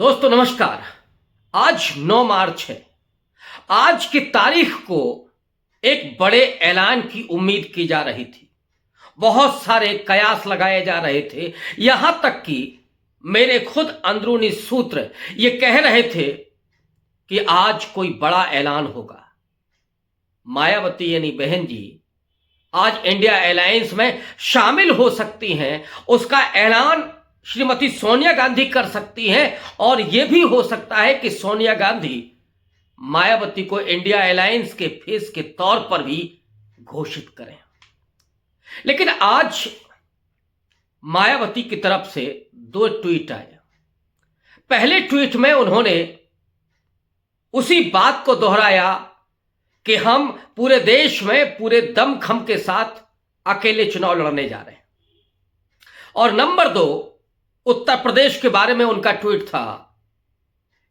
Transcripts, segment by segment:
दोस्तों नमस्कार। आज 9 मार्च है। आज की तारीख को एक बड़े ऐलान की उम्मीद की जा रही थी। बहुत सारे कयास लगाए जा रहे थे, यहां तक कि मेरे खुद अंदरूनी सूत्र ये कह रहे थे कि आज कोई बड़ा ऐलान होगा। मायावती यानी बहन जी आज इंडिया अलायंस में शामिल हो सकती हैं। उसका ऐलान श्रीमती सोनिया गांधी कर सकती हैं और यह भी हो सकता है कि सोनिया गांधी मायावती को इंडिया अलायंस के फेस के तौर पर भी घोषित करें। लेकिन आज मायावती की तरफ से 2 ट्वीट आए। पहले ट्वीट में उन्होंने उसी बात को दोहराया कि हम पूरे देश में पूरे दमखम के साथ अकेले चुनाव लड़ने जा रहे हैं। और नंबर 2, उत्तर प्रदेश के बारे में उनका ट्वीट था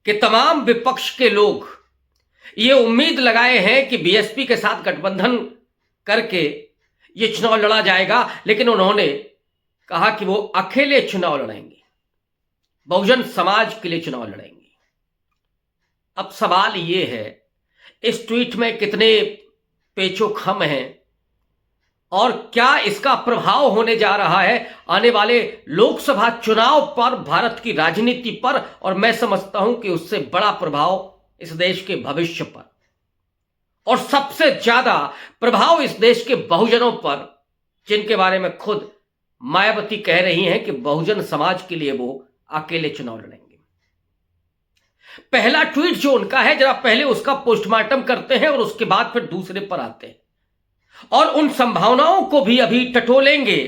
कि तमाम विपक्ष के लोग ये उम्मीद लगाए हैं कि बीएसपी के साथ गठबंधन करके ये चुनाव लड़ा जाएगा, लेकिन उन्होंने कहा कि वो अकेले चुनाव लड़ेंगे, बहुजन समाज के लिए चुनाव लड़ेंगे। अब सवाल ये है, इस ट्वीट में कितने पेचोखम हैं और क्या इसका प्रभाव होने जा रहा है आने वाले लोकसभा चुनाव पर, भारत की राजनीति पर, और मैं समझता हूं कि उससे बड़ा प्रभाव इस देश के भविष्य पर और सबसे ज्यादा प्रभाव इस देश के बहुजनों पर, जिनके बारे में खुद मायावती कह रही हैं कि बहुजन समाज के लिए वो अकेले चुनाव लड़ेंगे। पहला ट्वीट जो उनका है, जरा पहले उसका पोस्टमार्टम करते हैं और उसके बाद फिर दूसरे पर आते हैं और उन संभावनाओं को भी अभी टटोलेंगे।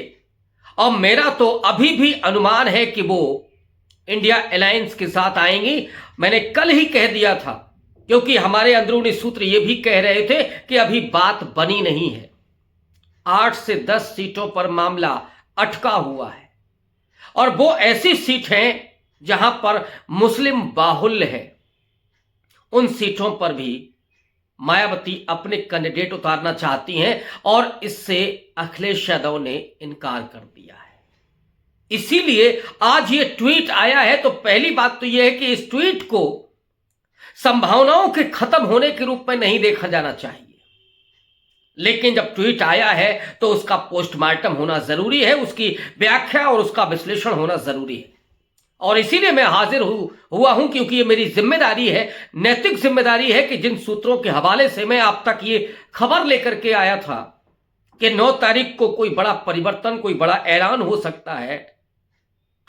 और मेरा तो अभी भी अनुमान है कि वो इंडिया अलायंस के साथ आएंगी। मैंने कल ही कह दिया था, क्योंकि हमारे अंदरूनी सूत्र ये भी कह रहे थे कि अभी बात बनी नहीं है। 8 से 10 सीटों पर मामला अटका हुआ है और वो ऐसी सीट हैं जहां पर मुस्लिम बाहुल्य है। उन सीटों पर भी मायावती अपने कैंडिडेट उतारना चाहती हैं और इससे अखिलेश यादव ने इनकार कर दिया है। इसीलिए आज ये ट्वीट आया है। तो पहली बात तो यह है कि इस ट्वीट को संभावनाओं के खत्म होने के रूप में नहीं देखा जाना चाहिए, लेकिन जब ट्वीट आया है तो उसका पोस्टमार्टम होना जरूरी है, उसकी व्याख्या और उसका विश्लेषण होना जरूरी है। और इसीलिए मैं हाजिर हुआ हूं, क्योंकि ये मेरी जिम्मेदारी है, नैतिक जिम्मेदारी है कि जिन सूत्रों के हवाले से मैं आप तक ये खबर लेकर के आया था कि 9 तारीख को कोई बड़ा परिवर्तन, कोई बड़ा ऐलान हो सकता है,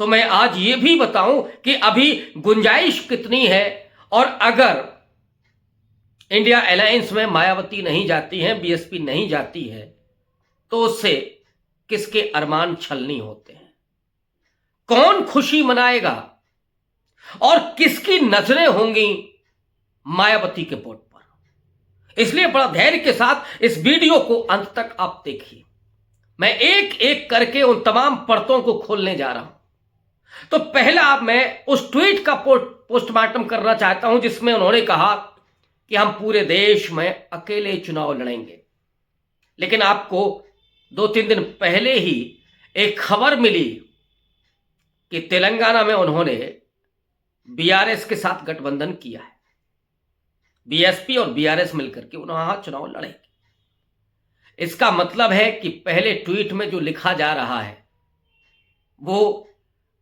तो मैं आज ये भी बताऊं कि अभी गुंजाइश कितनी है और अगर इंडिया अलायंस में मायावती नहीं जाती है, बीएसपी नहीं जाती है, तो उससे किसके अरमान छलनी होते हैं, कौन खुशी मनाएगा और किसकी नजरें होंगी मायावती के वोट पर। इसलिए बड़ा धैर्य के साथ इस वीडियो को अंत तक आप देखिए। मैं एक एक करके उन तमाम परतों को खोलने जा रहा हूं। तो पहला मैं उस ट्वीट का पोस्टमार्टम करना चाहता हूं जिसमें उन्होंने कहा कि हम पूरे देश में अकेले चुनाव लड़ेंगे। लेकिन आपको 2-3 दिन पहले ही एक खबर मिली कि तेलंगाना में उन्होंने बीआरएस के साथ गठबंधन किया है। बीएसपी और बीआरएस मिलकर के वहां चुनाव लड़ेंगे। इसका मतलब है कि पहले ट्वीट में जो लिखा जा रहा है वो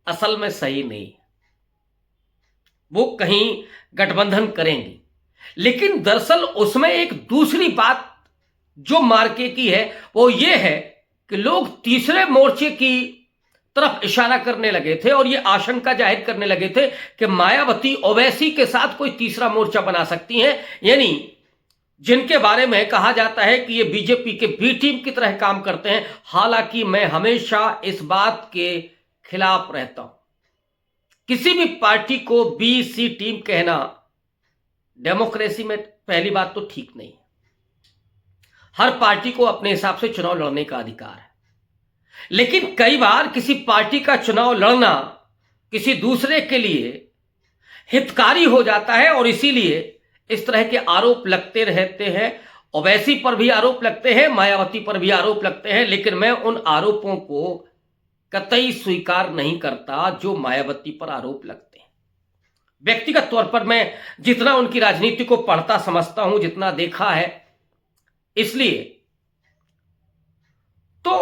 असल में सही नहीं है। वो कहीं गठबंधन करेंगी, लेकिन दरअसल उसमें एक दूसरी बात जो मार्के की है वो ये है कि लोग तीसरे मोर्चे की तरफ इशारा करने लगे थे और ये आशंका जाहिर करने लगे थे कि मायावती ओवैसी के साथ कोई तीसरा मोर्चा बना सकती हैं, यानी जिनके बारे में कहा जाता है कि ये बीजेपी के बी टीम की तरह काम करते हैं। हालांकि मैं हमेशा इस बात के खिलाफ रहता हूं। किसी भी पार्टी को बी सी टीम कहना डेमोक्रेसी में पहली बात तो ठीक नहीं है। हर पार्टी को अपने हिसाब से चुनाव लड़ने का अधिकार है, लेकिन कई बार किसी पार्टी का चुनाव लड़ना किसी दूसरे के लिए हितकारी हो जाता है और इसीलिए इस तरह के आरोप लगते रहते हैं। ओवैसी पर भी आरोप लगते हैं, मायावती पर भी आरोप लगते हैं, लेकिन मैं उन आरोपों को कतई स्वीकार नहीं करता जो मायावती पर आरोप लगते हैं। व्यक्तिगत तौर पर मैं जितना उनकी राजनीति को पढ़ता समझता हूं, जितना देखा है, इसलिए तो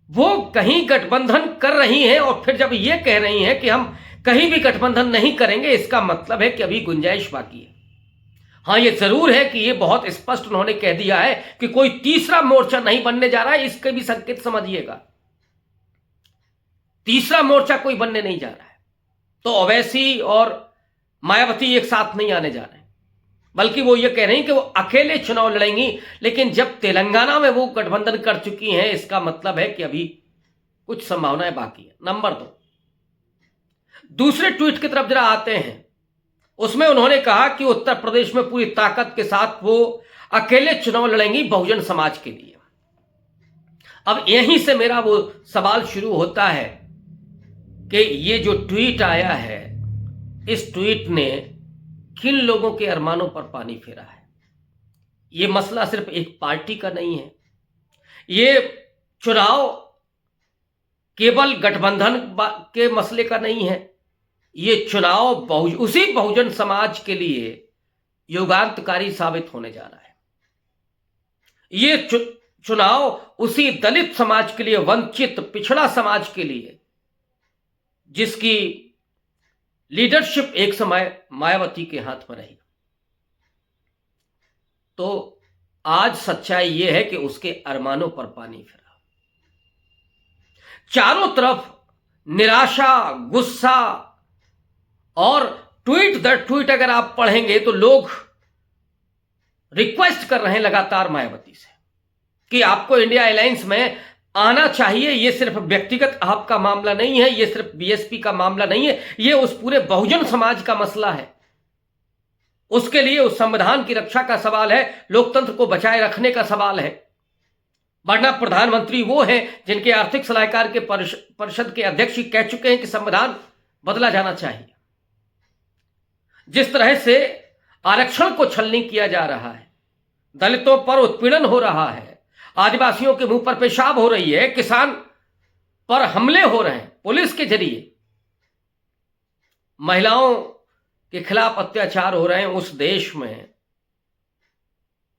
वो कहीं गठबंधन कर रही हैं और फिर जब ये कह रही हैं कि हम कहीं भी गठबंधन नहीं करेंगे, इसका मतलब है कि अभी गुंजाइश बाकी है। हां, ये जरूर है कि ये बहुत स्पष्ट उन्होंने कह दिया है कि कोई तीसरा मोर्चा नहीं बनने जा रहा है। इसके भी संकेत समझिएगा, तीसरा मोर्चा कोई बनने नहीं जा रहा है। तो ओवैसी और मायावती एक साथ नहीं आने जा रहे हैं, बल्कि वो ये कह रही हैं कि वो अकेले चुनाव लड़ेंगी। लेकिन जब तेलंगाना में वो गठबंधन कर चुकी हैं, इसका मतलब है कि अभी कुछ संभावनाएं बाकी है। नंबर 2, दूसरे ट्वीट की तरफ जरा आते हैं। उसमें उन्होंने कहा कि उत्तर प्रदेश में पूरी ताकत के साथ वो अकेले चुनाव लड़ेंगी बहुजन समाज के लिए। अब यहीं से मेरा वो सवाल शुरू होता है कि ये जो ट्वीट आया है, इस ट्वीट ने किन लोगों के अरमानों पर पानी फेरा है। ये मसला सिर्फ एक पार्टी का नहीं है, ये चुनाव केवल गठबंधन के मसले का नहीं है, ये चुनाव उसी बहुजन समाज के लिए युगांतकारी साबित होने जा रहा है। ये चुनाव उसी दलित समाज के लिए, वंचित पिछड़ा समाज के लिए, जिसकी लीडरशिप एक समय मायावती के हाथ में रही। तो आज सच्चाई यह है कि उसके अरमानों पर पानी फिरा। चारों तरफ निराशा, गुस्सा और ट्वीट दर ट्वीट अगर आप पढ़ेंगे तो लोग रिक्वेस्ट कर रहे हैं लगातार मायावती से कि आपको इंडिया अलायंस में आना चाहिए। यह सिर्फ व्यक्तिगत आपका मामला नहीं है, यह सिर्फ बीएसपी का मामला नहीं है, यह उस पूरे बहुजन समाज का मसला है। उसके लिए उस संविधान की रक्षा का सवाल है, लोकतंत्र को बचाए रखने का सवाल है। वरना प्रधानमंत्री वो हैं जिनके आर्थिक सलाहकार के परिषद के अध्यक्ष ही कह चुके हैं कि संविधान बदला जाना चाहिए। जिस तरह से आरक्षण को छलनी किया जा रहा है, दलितों पर उत्पीड़न हो रहा है, आदिवासियों के मुंह पर पेशाब हो रही है, किसान पर हमले हो रहे हैं पुलिस के जरिए, महिलाओं के खिलाफ अत्याचार हो रहे हैं, उस देश में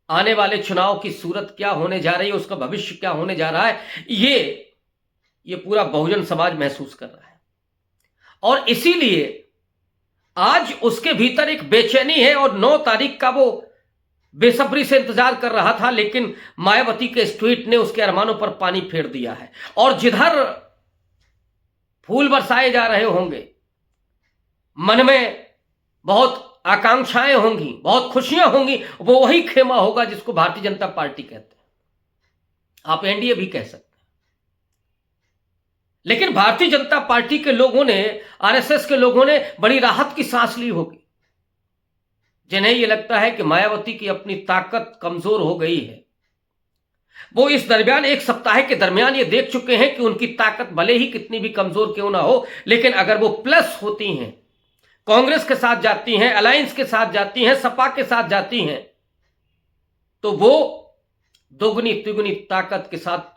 आने वाले चुनाव की सूरत क्या होने जा रही है, उसका भविष्य क्या होने जा रहा है, ये पूरा बहुजन समाज महसूस कर रहा है। और इसीलिए आज उसके भीतर एक बेचैनी है और 9 तारीख का वो बेसब्री से इंतजार कर रहा था। लेकिन मायावती के इस ट्वीट ने उसके अरमानों पर पानी फेर दिया है। और जिधर फूल बरसाए जा रहे होंगे, मन में बहुत आकांक्षाएं होंगी, बहुत खुशियां होंगी, वो वही खेमा होगा जिसको भारतीय जनता पार्टी कहते हैं। आप एनडीए भी कह सकते हैं। लेकिन भारतीय जनता पार्टी के लोगों ने, आरएसएस के लोगों ने बड़ी राहत की सांस ली होगी, जिन्हें यह लगता है कि मायावती की अपनी ताकत कमजोर हो गई है। वो इस दरमियान, एक सप्ताह के दरमियान ये देख चुके हैं कि उनकी ताकत भले ही कितनी भी कमजोर क्यों ना हो, लेकिन अगर वो प्लस होती हैं, कांग्रेस के साथ जाती हैं, अलायंस के साथ जाती हैं, सपा के साथ जाती हैं, तो वो दोगुनी तिगुनी ताकत के साथ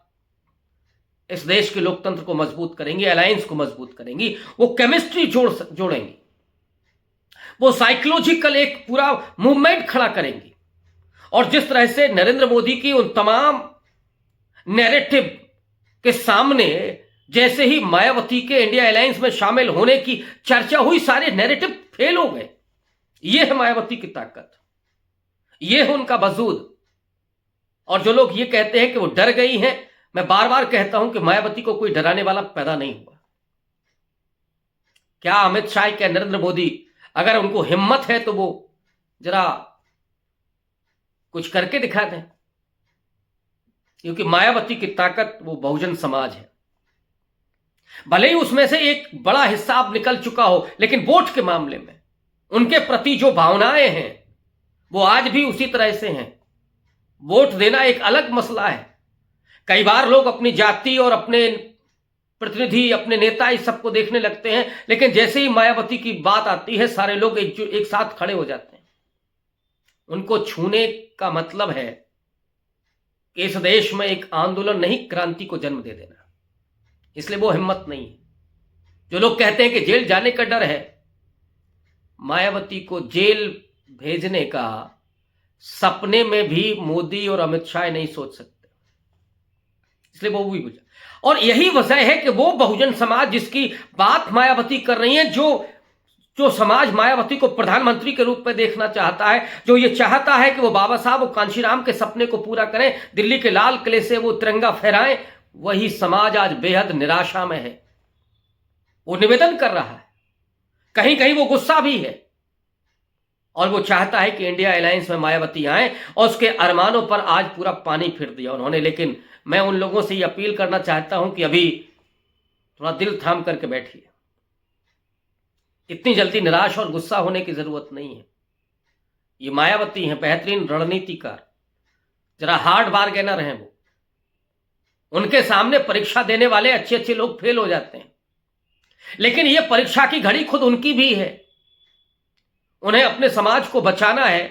इस देश के लोकतंत्र को मजबूत करेंगी, अलायंस को मजबूत करेंगी। वो केमिस्ट्री जोड़ेंगी, वो साइकोलॉजिकल एक पूरा मूवमेंट खड़ा करेंगी। और जिस तरह से नरेंद्र मोदी की उन तमाम नैरेटिव के सामने जैसे ही मायावती के इंडिया अलायंस में शामिल होने की चर्चा हुई, सारे नैरेटिव फेल हो गए। यह है मायावती की ताकत, यह है उनका वजूद। और जो लोग ये कहते हैं कि वो डर गई हैं, मैं बार बार कहता हूं कि मायावती को कोई डराने वाला पैदा नहीं हुआ। क्या अमित शाह, क्या नरेंद्र मोदी, अगर उनको हिम्मत है तो वो जरा कुछ करके दिखा दें, क्योंकि मायावती की ताकत वो बहुजन समाज है। भले ही उसमें से एक बड़ा हिस्सा अब निकल चुका हो, लेकिन वोट के मामले में उनके प्रति जो भावनाएं हैं वो आज भी उसी तरह से हैं। वोट देना एक अलग मसला है। कई बार लोग अपनी जाति और अपने प्रतिनिधि, अपने नेता, इस सबको देखने लगते हैं, लेकिन जैसे ही मायावती की बात आती है, सारे लोग एक साथ खड़े हो जाते हैं। उनको छूने का मतलब है कि इस देश में एक आंदोलन नहीं, क्रांति को जन्म दे देना। इसलिए वो हिम्मत नहीं है। जो लोग कहते हैं कि जेल जाने का डर है, मायावती को जेल भेजने का सपने में भी मोदी और अमित शाह नहीं सोच सकते, इसलिए वो भी बुझा। और यही वजह है कि वो बहुजन समाज जिसकी बात मायावती कर रही है, जो समाज मायावती को प्रधानमंत्री के रूप में देखना चाहता है, जो ये चाहता है कि वो बाबा साहब और कांशीराम के सपने को पूरा करें, दिल्ली के लाल किले से वो तिरंगा फहराएं, वही समाज आज बेहद निराशा में है। वो निवेदन कर रहा है, कहीं कहीं वो गुस्सा भी है, और वो चाहता है कि इंडिया अलायंस में मायावती आए, और उसके अरमानों पर आज पूरा पानी फिर दिया उन्होंने। लेकिन मैं उन लोगों से ये अपील करना चाहता हूं कि अभी थोड़ा दिल थाम करके बैठिए, इतनी जल्दी निराश और गुस्सा होने की जरूरत नहीं है। ये मायावती हैं, बेहतरीन रणनीतिकार, जरा हार्ड बार्गेनर हैं वो। उनके सामने परीक्षा देने वाले अच्छे अच्छे लोग फेल हो जाते हैं, लेकिन ये परीक्षा की घड़ी खुद उनकी भी है। उन्हें अपने समाज को बचाना है,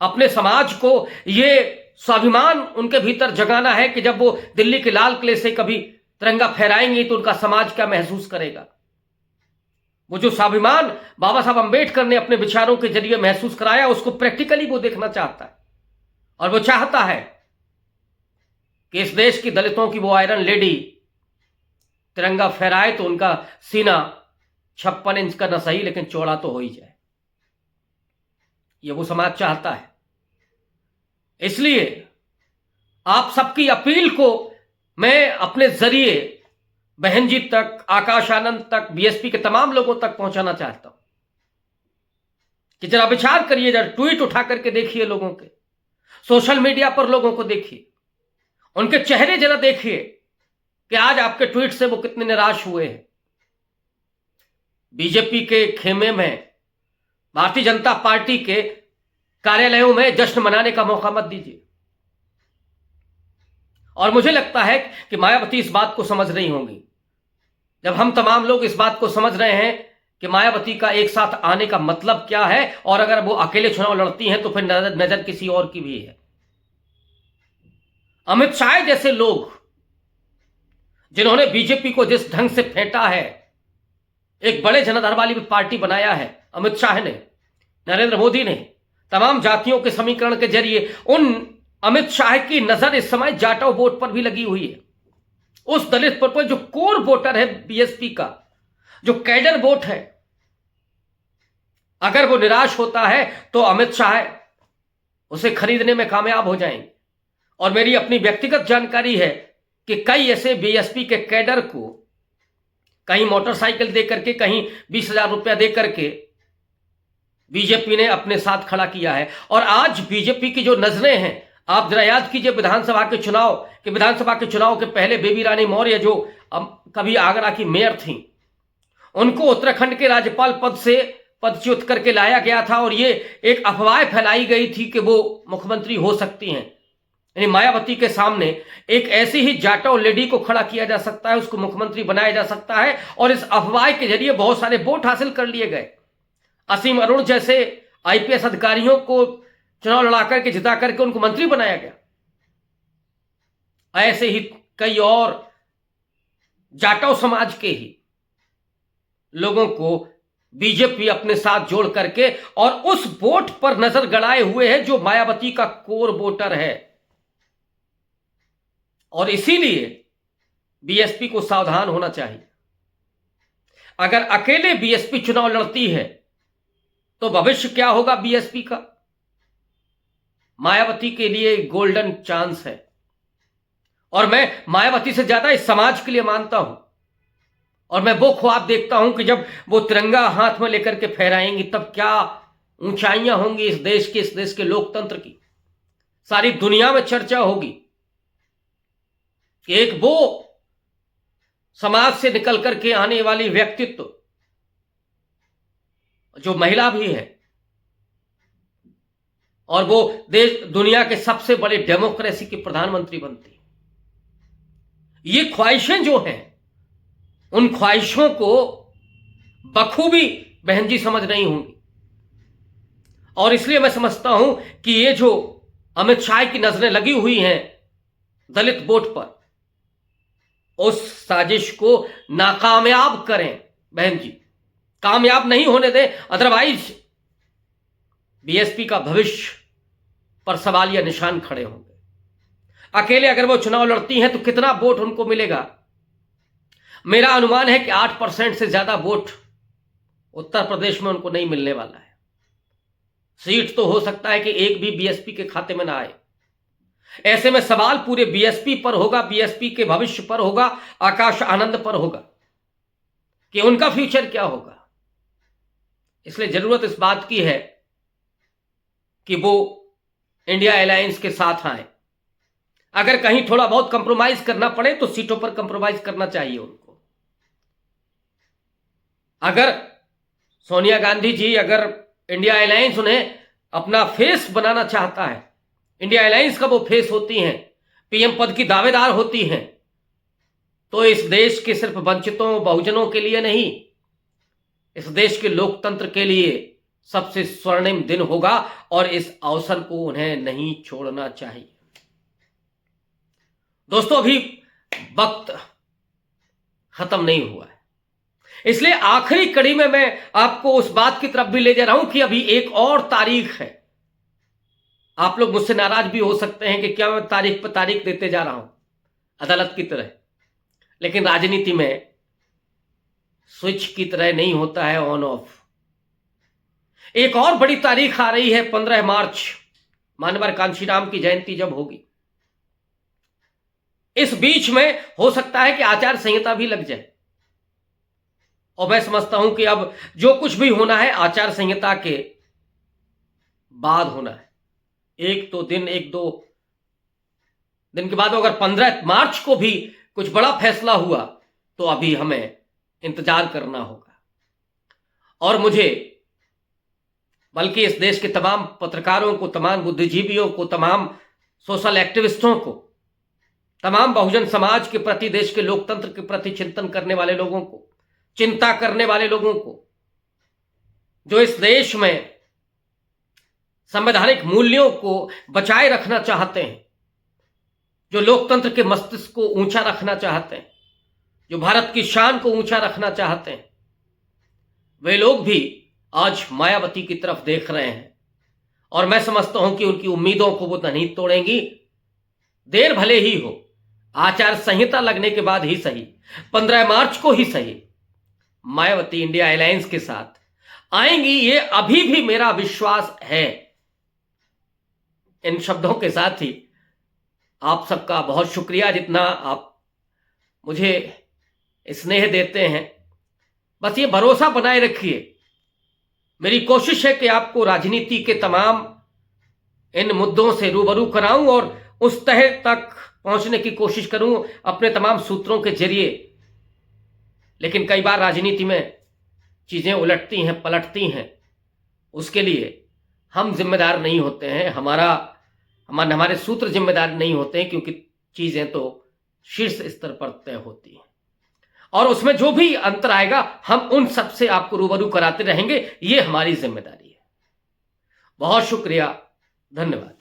अपने समाज को ये स्वाभिमान उनके भीतर जगाना है कि जब वो दिल्ली के लाल किले से कभी तिरंगा फहराएंगे तो उनका समाज क्या महसूस करेगा। वो जो स्वाभिमान बाबा साहब अंबेडकर ने अपने विचारों के जरिए महसूस कराया, उसको प्रैक्टिकली वो देखना चाहता है। और वो चाहता है कि इस देश की दलितों की वो आयरन लेडी तिरंगा फहराए तो उनका सीना 56 इंच का न सही लेकिन चौड़ा तो हो ही जाए। ये वो समाज चाहता है। इसलिए आप सबकी अपील को मैं अपने जरिए बहन जी तक, आकाश आनंद तक, बीएसपी के तमाम लोगों तक पहुंचाना चाहता हूं कि जरा विचार करिए, जरा ट्वीट उठा करके देखिए लोगों के, सोशल मीडिया पर लोगों को देखिए, उनके चेहरे जरा देखिए कि आज आपके ट्वीट से वो कितने निराश हुए हैं। बीजेपी के खेमे में, भारतीय जनता पार्टी के कार्यालयों में जश्न मनाने का मौका मत दीजिए। और मुझे लगता है कि मायावती इस बात को समझ रही होंगी। जब हम तमाम लोग इस बात को समझ रहे हैं कि मायावती का एक साथ आने का मतलब क्या है, और अगर वो अकेले चुनाव लड़ती हैं तो फिर नजर किसी और की भी है। अमित शाह जैसे लोग जिन्होंने बीजेपी को जिस ढंग से फेंटा है, एक बड़े जनाधार वाली पार्टी बनाया है अमित शाह ने, नरेंद्र मोदी ने, तमाम जातियों के समीकरण के जरिए, उन अमित शाह की नजर इस समय जाटव वोट पर भी लगी हुई है। उस दलित पर जो कोर वोटर है बीएसपी का, जो कैडर वोट है, अगर वो निराश होता है तो अमित शाह उसे खरीदने में कामयाब हो जाएंगे। और मेरी अपनी व्यक्तिगत जानकारी है कि कई ऐसे बीएसपी के कैडर को कहीं मोटरसाइकिल दे करके, कहीं 20,000 रुपया दे करके बीजेपी ने अपने साथ खड़ा किया है। और आज बीजेपी की जो नजरें हैं, आप जरा याद कीजिए विधानसभा के चुनाव के पहले बेबी रानी मौर्य जो कभी आगरा की मेयर थी, उनको उत्तराखंड के राज्यपाल पद से पदच्युत करके लाया गया था, और ये एक अफवाह फैलाई गई थी कि वो मुख्यमंत्री हो सकती हैं। यानी मायावती के सामने एक ऐसी ही जाटव लेडी को खड़ा किया जा सकता है, उसको मुख्यमंत्री बनाया जा सकता है, और इस अफवाह के जरिए बहुत सारे वोट हासिल कर लिए गए। असीम अरुण जैसे आईपीएस अधिकारियों को चुनाव लड़ा करके, जिता करके उनको मंत्री बनाया गया। ऐसे ही कई और जाटव समाज के ही लोगों को बीजेपी अपने साथ जोड़ करके और उस वोट पर नजर गड़ाए हुए है जो मायावती का कोर वोटर है। और इसीलिए बीएसपी को सावधान होना चाहिए। अगर अकेले बीएसपी चुनाव लड़ती है तो भविष्य क्या होगा बीएसपी का? मायावती के लिए गोल्डन चांस है, और मैं मायावती से ज्यादा इस समाज के लिए मानता हूं। और मैं वो ख्वाब देखता हूं कि जब वो तिरंगा हाथ में लेकर के फहराएंगी तब क्या ऊंचाइयां होंगी इस देश के लोकतंत्र की। सारी दुनिया में चर्चा होगी कि एक वो समाज से निकल करके आने वाली व्यक्तित्व जो महिला भी है, और वो दुनिया के सबसे बड़े डेमोक्रेसी की प्रधानमंत्री बनती है। ये ख्वाहिशें जो हैं, उन ख्वाहिशों को बखूबी बहन जी समझ रही होंगी। और इसलिए मैं समझता हूं कि ये जो अमित शाह की नजरें लगी हुई हैं दलित वोट पर, उस साजिश को नाकामयाब करें बहन जी, कामयाब नहीं होने दें, अदरवाइज बीएसपी का भविष्य पर सवाल या निशान खड़े होंगे। अकेले अगर वो चुनाव लड़ती हैं तो कितना वोट उनको मिलेगा? मेरा अनुमान है कि 8% से ज्यादा वोट उत्तर प्रदेश में उनको नहीं मिलने वाला है। सीट तो हो सकता है कि एक भी बीएसपी के खाते में ना आए। ऐसे में सवाल पूरे बीएसपी पर होगा, बीएसपी के भविष्य पर होगा, आकाश आनंद पर होगा कि उनका फ्यूचर क्या होगा। इसलिए जरूरत इस बात की है कि वो इंडिया अलायंस के साथ आए। अगर कहीं थोड़ा बहुत कंप्रोमाइज करना पड़े तो सीटों पर कंप्रोमाइज करना चाहिए उनको। अगर सोनिया गांधी जी, अगर इंडिया अलायंस उन्हें अपना फेस बनाना चाहता है, इंडिया अलायंस का वो फेस होती हैं, पीएम पद की दावेदार होती हैं, तो इस देश के सिर्फ वंचितों बहुजनों के लिए नहीं, इस देश के लोकतंत्र के लिए सबसे स्वर्णिम दिन होगा और इस अवसर को उन्हें नहीं छोड़ना चाहिए। दोस्तों, अभी वक्त खत्म नहीं हुआ है, इसलिए आखिरी कड़ी में मैं आपको उस बात की तरफ भी ले जा रहा हूं कि अभी एक और तारीख है। आप लोग मुझसे नाराज भी हो सकते हैं कि क्या मैं तारीख पर तारीख देते जा रहा हूं अदालत की तरह, लेकिन राजनीति में स्विच की तरह नहीं होता है ऑन ऑफ। एक और बड़ी तारीख आ रही है 15 मार्च, मानवर कांशीराम की जयंती जब होगी। इस बीच में हो सकता है कि आचार संहिता भी लग जाए, और मैं समझता हूं कि अब जो कुछ भी होना है आचार संहिता के बाद होना है। एक दो दिन के बाद अगर 15 मार्च को भी कुछ बड़ा फैसला हुआ तो अभी हमें इंतजार करना होगा। और मुझे, बल्कि इस देश के तमाम पत्रकारों को, तमाम बुद्धिजीवियों को, तमाम सोशल एक्टिविस्टों को, तमाम बहुजन समाज के प्रति, देश के लोकतंत्र के प्रति चिंतन करने वाले लोगों को, चिंता करने वाले लोगों को, जो इस देश में संवैधानिक मूल्यों को बचाए रखना चाहते हैं, जो लोकतंत्र के मस्तिष्क को ऊंचा रखना चाहते हैं, जो भारत की शान को ऊंचा रखना चाहते हैं, वे लोग भी आज मायावती की तरफ देख रहे हैं। और मैं समझता हूं कि उनकी उम्मीदों को वो नहीं तोड़ेंगी। देर भले ही हो, आचार संहिता लगने के बाद ही सही, 15 मार्च को ही सही, मायावती इंडिया अलायंस के साथ आएंगी, ये अभी भी मेरा विश्वास है। इन शब्दों के साथ ही आप सबका बहुत शुक्रिया, जितना आप मुझे स्नेह देते हैं। बस ये भरोसा बनाए रखिए। मेरी कोशिश है कि आपको राजनीति के तमाम इन मुद्दों से रूबरू कराऊं और उस तह तक पहुंचने की कोशिश करूं अपने तमाम सूत्रों के जरिए। लेकिन कई बार राजनीति में चीजें उलटती हैं, पलटती हैं, उसके लिए हम जिम्मेदार नहीं होते हैं, हमारे सूत्र जिम्मेदार नहीं होते हैं, क्योंकि चीजें तो शीर्ष स्तर पर तय होती हैं। और उसमें जो भी अंतर आएगा हम उन सब से आपको रूबरू कराते रहेंगे, ये हमारी जिम्मेदारी है। बहुत शुक्रिया, धन्यवाद।